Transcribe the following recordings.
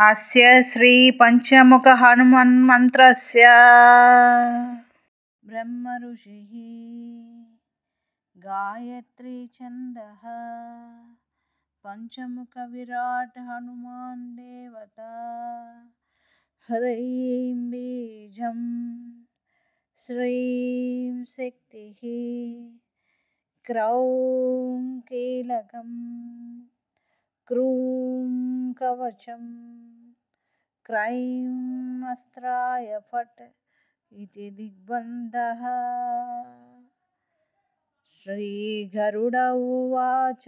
अस्य श्री पंचमुख हनुमन् मंत्रस्य ब्रह्म ऋषिः गायत्री छन्दः पंचमुख विराट हनुमान् देवता ह्रीं बीजं श्रीं शक्तिः क्रौं कीलकं क्रूं कवचं क्रैं अस्त्राय फट् इति दिग्बन्धः। श्रीगरुड उवाच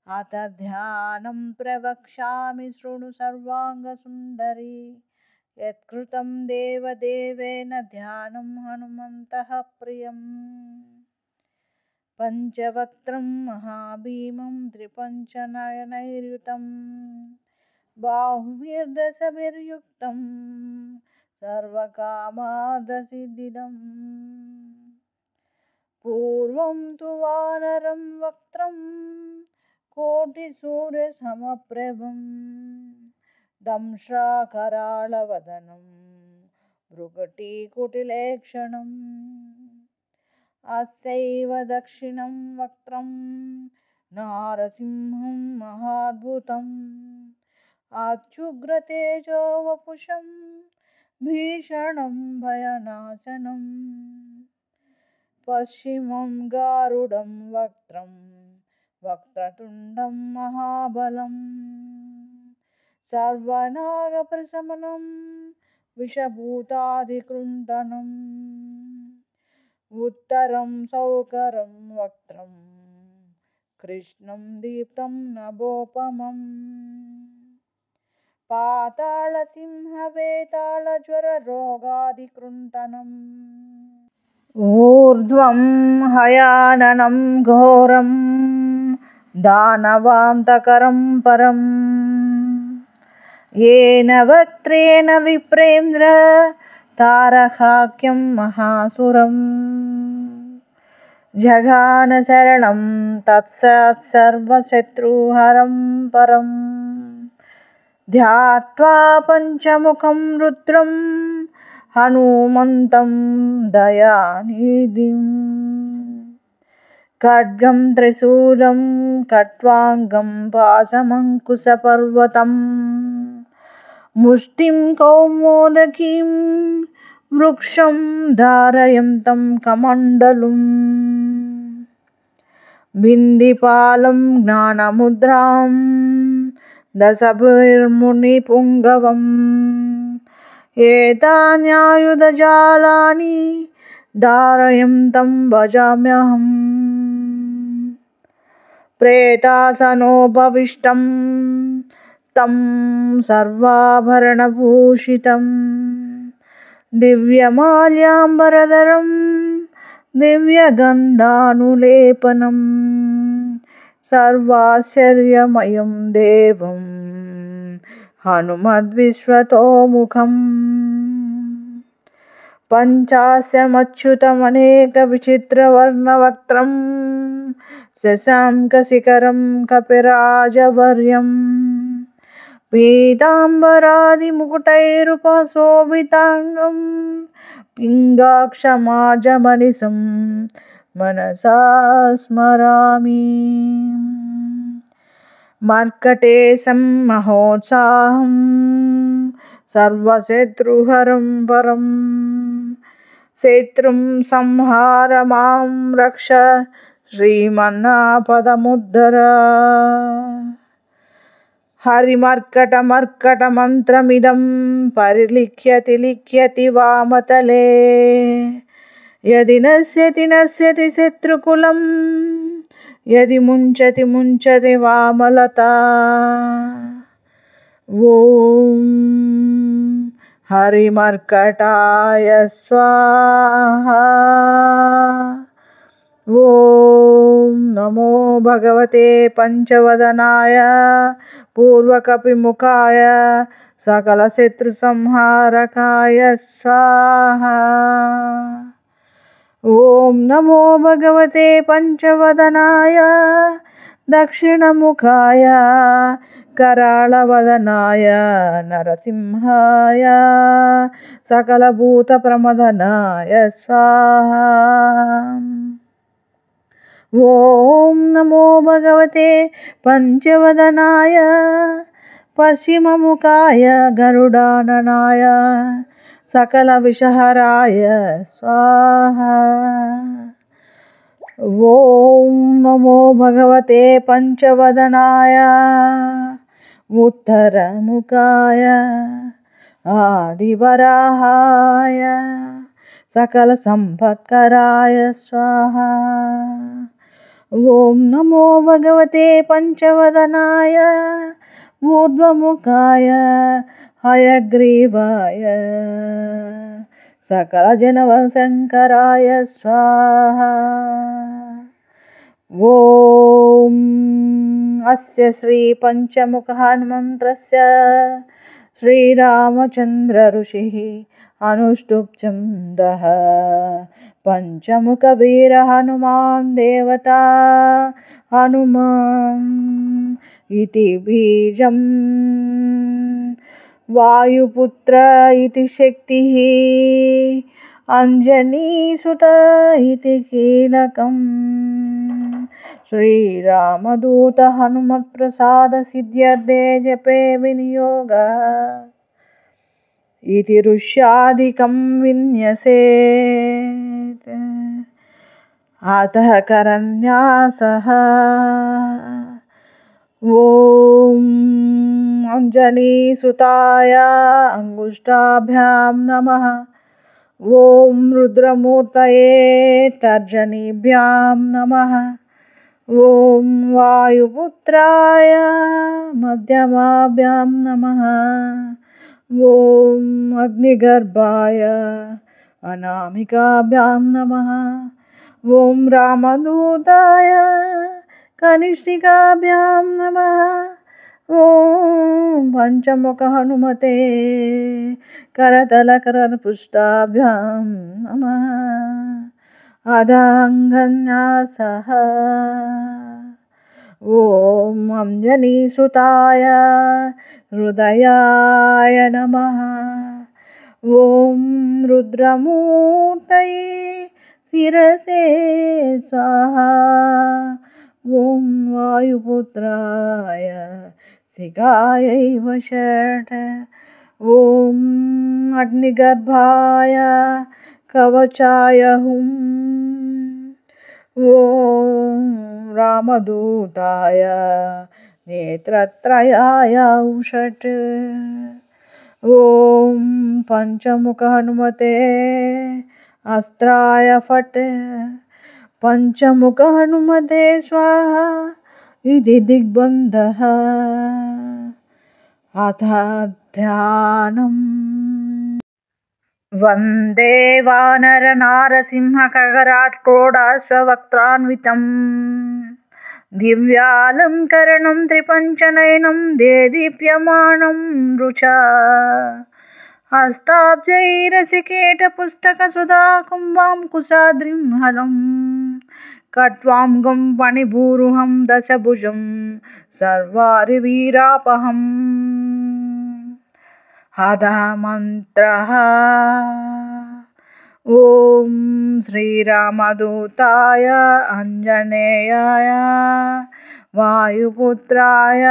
अथ ध्यानं प्रवक्ष्यामि शृणु सर्वाङ्गसुन्दरी यत्कृतं देवदेवेन ध्यानं हनुमन्तः प्रियम्। पञ्चवक्त्रं महाभीमं त्रिपञ्चनयनैर्युतं बाहुभिर्दशभिर्युक्तं सर्वकामार्थसिद्धिदम्। पूर्वं तु वानरं वक्त्रं कोटिसूर्यसमप्रभं दंष्ट्राकराळवदनं भ्रुकुटीकुटिलक्षणम्। अस्यैव दक्षिणं वक्त्रं नारसिंहं महाद्भुतम् अत्युग्रतेजो वपुषं भीषणं भयनाशनम्। पश्चिमं गारुडं वक्त्रं वक्रतुण्डं महाबलम् सर्वनागप्रशमनं विषभूतादिकृण्डनम्। उत्तरं सौकरं वक्त्रं कृष्णं दीप्तं नभोपमम् पातालसिंहवेतालज्वररोगादिकृण्डनम्। ऊर्ध्वं हयाननं घोरं दानवान्तकरं परम् येन वक्त्रेण विप्रेन्द्र तारकाख्यं महासुरम्। जघान शरणं तत्सर्वशत्रुहरं परम् ध्यात्वा पञ्चमुखं रुद्रं हनुमन्तं दयानिधिम्। खड्गं त्रिशूलं खट्वाङ्गं पाशमङ्कुशपर्वतं मुष्टिं कौमोदकीं वृक्षं धारयन्तं कमण्डलुम्। बिन्दिपालं ज्ञानमुद्रां दशभिर्मुनिपुङ्गवम् एतान्यायुधजालानि धारयन्तं भजाम्यहम्। प्रेतासनोपविष्टं तं सर्वाभरणभूषितं दिव्यमाल्याम्बरधरं दिव्यगन्धानुलेपनं सर्वाश्चर्यमयं देवं हनुमद्विश्वतोमुखम्। पञ्चास्यमच्युतमनेकविचित्रवर्णवक्त्रं शशाङ्कशिखरं कपिराजवर्यम् पीताम्बरादिमुकुटैरुपशोभिताङ्गं पिङ्गाक्षमाजमनिशं मनसा स्मरामि। मर्कटेशं महोत्साहं सर्वशत्रुहरं परम् शत्रुं संहार मां रक्ष श्रीमन्नापदमुद्धर। हरिमर्कटमर्कटमन्त्रमिदं परिलिख्यति वामतले यदि नश्यति शत्रुकुलं यदि मुञ्चति वामलता। ॐ हरिमर्कटाय स्वाहा। ॐ नमो भगवते पंचवदनाय पूर्वकपिमुखाय सकलशत्रुसंहारकाय स्वाहा। ॐ नमो भगवते पंचवदनाय दक्षिणमुखाय कराळवदनाय नरसिंहाय सकलभूतप्रमदनाय स्वाहा। ॐ नमो भगवते पञ्चवदनाय पश्चिममुखाय गरुडाननाय सकलविषहराय स्वाहा। ॐ नमो भगवते पञ्चवदनाय उत्तरमुखाय आदिवराहाय सकलसम्पत्कराय स्वाहा। ॐ नमो भगवते पञ्चवदनाय ऊर्ध्वमुखाय हयग्रीवाय सकलजनवशङ्कराय स्वाहा। ॐ अस्य श्रीपञ्चमुखहनुमन्त्रस्य श्रीरामचन्द्र ऋषिः अनुष्टुप् छन्दः पञ्चमुखवीर हनुमान् देवता हनुमान् इति बीजम् वायुपुत्र इति शक्तिः अंजनीसुत इति कीलकम् श्रीरामदूत हनुमत्प्रसाद सिद्ध्यर्थे जपे विनियोगः इति ऋष्यादिकं विन्यसेत्। अतः करन्यासः ॐ अंजनीसुताय अंगुष्ठाभ्यां नमः। ॐ रुद्रमूर्तये तर्जनीभ्यां नमः। ॐ वायुपुत्राय मध्यमाभ्यां नमः। ॐ अग्निगर्भाय अनामिकाभ्यां नमः। ॐ रामदूताय कनिष्ठिकाभ्यां नमः। ॐ पञ्चमुख हनुमते करतलकरपृष्ठाभ्यां नमः। अदाङ्गन्यासः ॐ अंजनीसुताय हृदयाय नमः। ॐ रुद्रमूर्तये शिरसे स्वाहा। ॐ वायुपुत्राय शिखायै वषट्। ॐ अग्निगर्भाय कवचाय हुम्। ॐ रामदूताय नेत्रत्रयाय उषट्। ॐ पञ्चमुख हनुमते अस्त्राय फट्। पञ्चमुख हनुमते स्वाहा इति दिग्बन्धः। अथ ध्यानम्। वन्दे वानरनारसिंहखगराट्क्रोडाश्ववक्त्रान्वितम् दिव्यालङ्करणं त्रिपञ्चनयनं देदीप्यमानं रुचा। हस्ताब्जैरसिकेटपुस्तकसुधा कुम्भाङ्कुशाद्रिं हलम्। कट्वाङ्गं फणिभूरुहं दशभुजं सर्वारिवीरापहम्। हदमन्त्रः ॐ श्रीरामदूताय आञ्जनेयाय वायुपुत्राय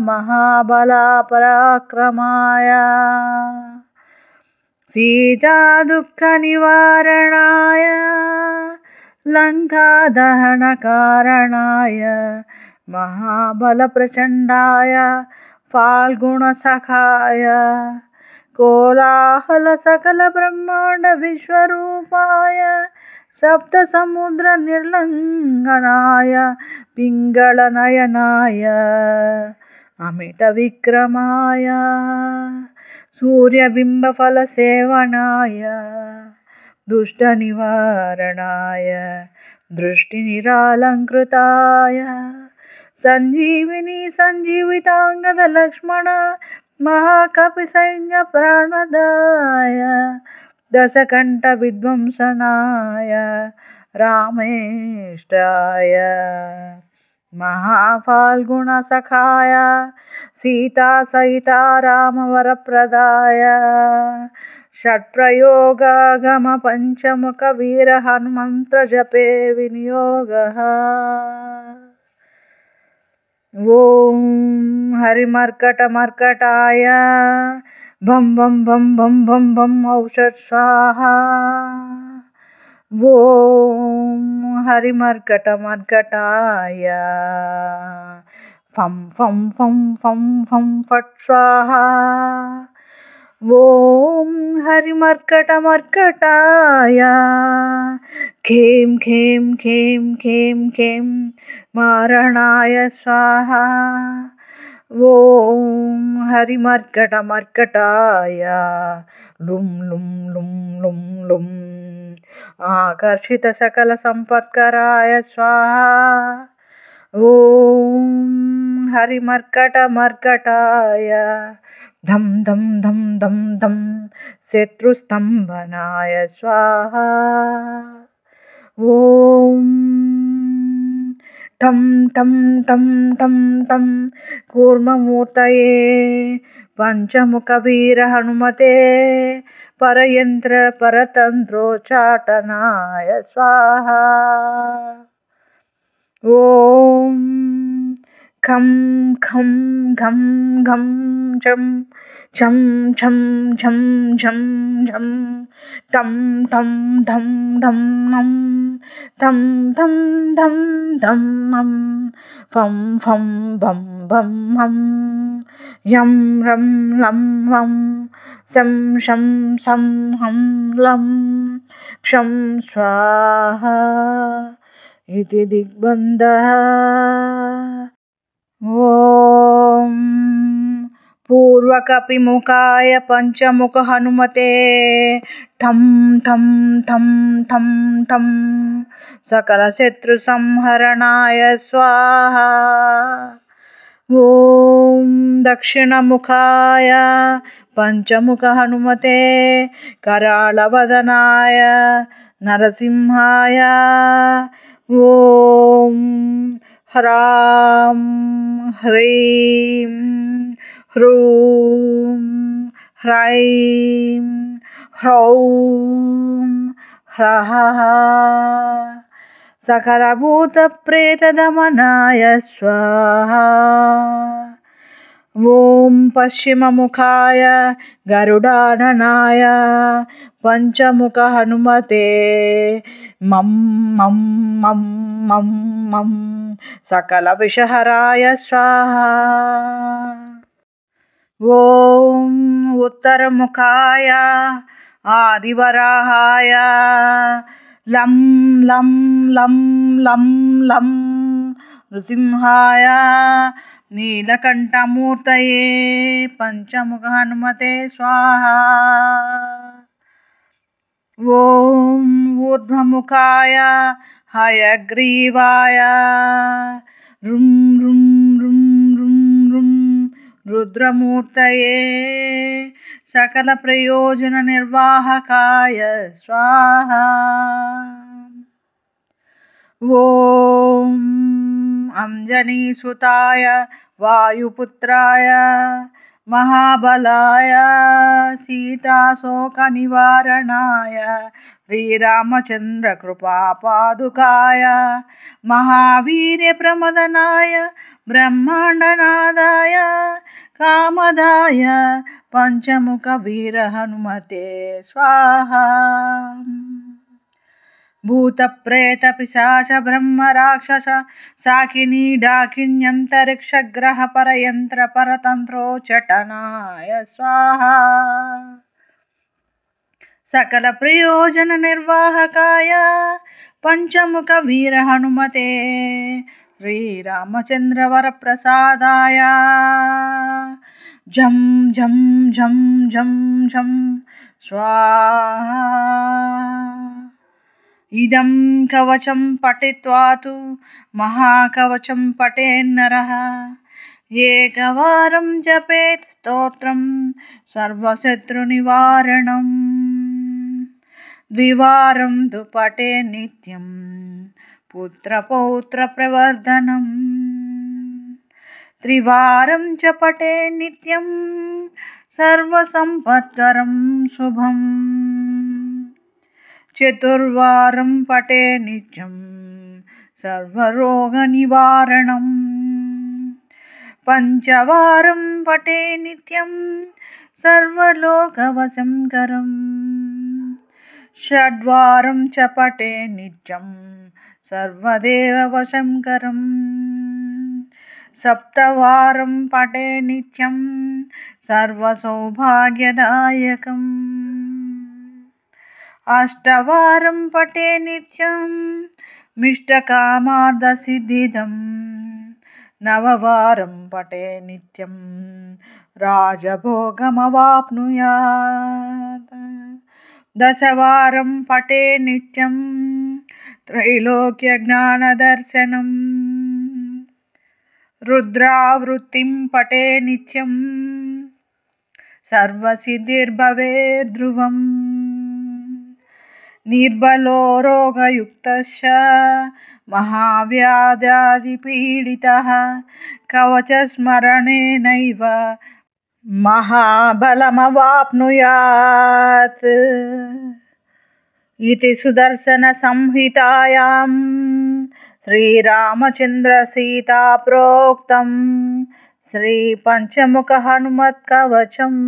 महाबलपराक्रमाय सीतादुःखनिवारणाय लङ्कादहनकारणाय महाबलप्रचण्डाय फाल्गुणसखाय कोलाहलसकलब्रह्माण्डविश्वरूपाय सप्तसमुद्रनिर्लङ्घनाय पिङ्गळनयनाय अमितविक्रमाय सूर्यबिम्बफलसेवनाय दुष्टनिवारणाय दृष्टिनिरालङ्कृताय सञ्जीविनी सञ्जीविताङ्गदलक्ष्मण महाकपिसैन्यप्राणदाय दशकण्ठविध्वंसनाय रामेष्टाय महाफाल्गुणसखाय सीता सहिता रामवरप्रदाय षट्प्रयोगागम पञ्चमुख वीर हनुमन्त्र जपे विनियोगः। ॐ हरिमर्कटमर्कटाय भं भं भं भं भं भं औषध स्वाहा। ॐ हरिमर्कटमर्कटाय फं फं फं फं फं फट् स्वाहा। ॐ हरिमर्कटमर्कटाय खें खें खें खें खें मारणाय स्वाहा। ॐ हरिमर्कटमर्कटाय लुं लुं लुं लुं लुं आकर्षित सकल संपत्कराय स्वाहा। ॐ हरिमर्कटमर्कटाय धम धम धम धम धम शत्रुस्तंभनाय स्वाहा। ॐ ठं ठं ठं ठं ठं कूर्ममूर्तये पंचमुखवीर हनुमते परयंत्र परतंत्रोच्चाटनाय स्वाहा। ॐ खं खं घं घं झं छं छं झं झं झं टं टं ढं ढं नं तं तं धं धं नं फं फं भं भं हं यं रं लं वं शं शं शं हं लं क्षं स्वाहा इति दिग्बन्धः। ॐ पूर्वकपिमुखाय पंचमुख हनुमते ठं ठं ठं ठं ठं सकल शत्रु संहरणाय स्वाहा। ॐ दक्षिणमुखाय पंचमुख हनुमते कराळवदनाय नरसिंहाय ॐ ह्रां ह्रीं ह्रूं ह्रैं ह्रौं ह्रः सकलभूतप्रेतदमनाय स्वाहा। ॐ पश्चिममुखाय गरुडाननाय पंचमुख हनुमते मं मं मं मं मं सकल विषहराय स्वाहा। ॐ उत्तरमुखाय आदिवराहाय लं लं लं लं लं नृसिंहाय नीलकण्ठमूर्तये पंचमुख हनुमते स्वाहा। ॐ ऊर्ध्वमुखाय हयग्रीवाय रुं रुं रुं रुं रुं रुद्रमूर्तये सकल प्रयोजन निर्वाहकाय स्वाहा। ॐ अंजनीसुताय वायुपुत्राय महाबलाय सीताशोकनिवारणाय श्रीरामचंद्र कृपापादुकाय महावीर्यप्रमदनाय ब्रह्माण्डनादाय कामदाय पंचमुख वीर हनुमते स्वाहा। भूत प्रेत पिशाच ब्रह्म राक्षस साकिनी डाकिन्यंतरिक्ष ग्रह परयंत्र परतंत्रोच्चाटनाय स्वाहा। सकल प्रयोजन निर्वाहकाय पंचमुख वीर हनुमते श्रीरामचंद्र वर प्रसादाय झं झं झं झं झं स्वाहा। इदं कवचं पठित्वा तु महाकवचं पठेन्नरः एकवारं जपेत् स्तोत्रं सर्वशत्रुनिवारणम् द्विवारं तु पठेत् नित्यं पुत्रपौत्रप्रवर्धनम्। त्रिवारं च पठे नित्यं सर्वसम्पत्करं शुभम् चतुर्वारं पठे नित्यं सर्वरोगनिवारणम् पञ्चवारं पठे नित्यं सर्वलोकवशङ्करम् षड्वारं च पठे नित्यं सर्वदेववशङ्करम् सप्तवारं पठे नित्यं सर्वसौभाग्यदायकम् अष्टवारं पठे नित्यं मिष्टकामार्थसिद्धिदम् नववारं पठे नित्यं राजभोगमवाप्नुयात् दशवारं पठे नित्यं त्रैलोक्यज्ञानदर्शनम् रुद्रावृत्तिं पठे नित्यं सर्वसिद्धिर्भवेत् ध्रुवम् निर्बलो रोगयुक्तश्च महाव्याध्यादिपीडितः कवचस्मरणेनैव महाबलमवाप्नुयात् इति सुदर्शनसंहितायां श्रीरामचन्द्रसीता प्रोक्तं श्रीपञ्चमुखहनुमत्कवचम्।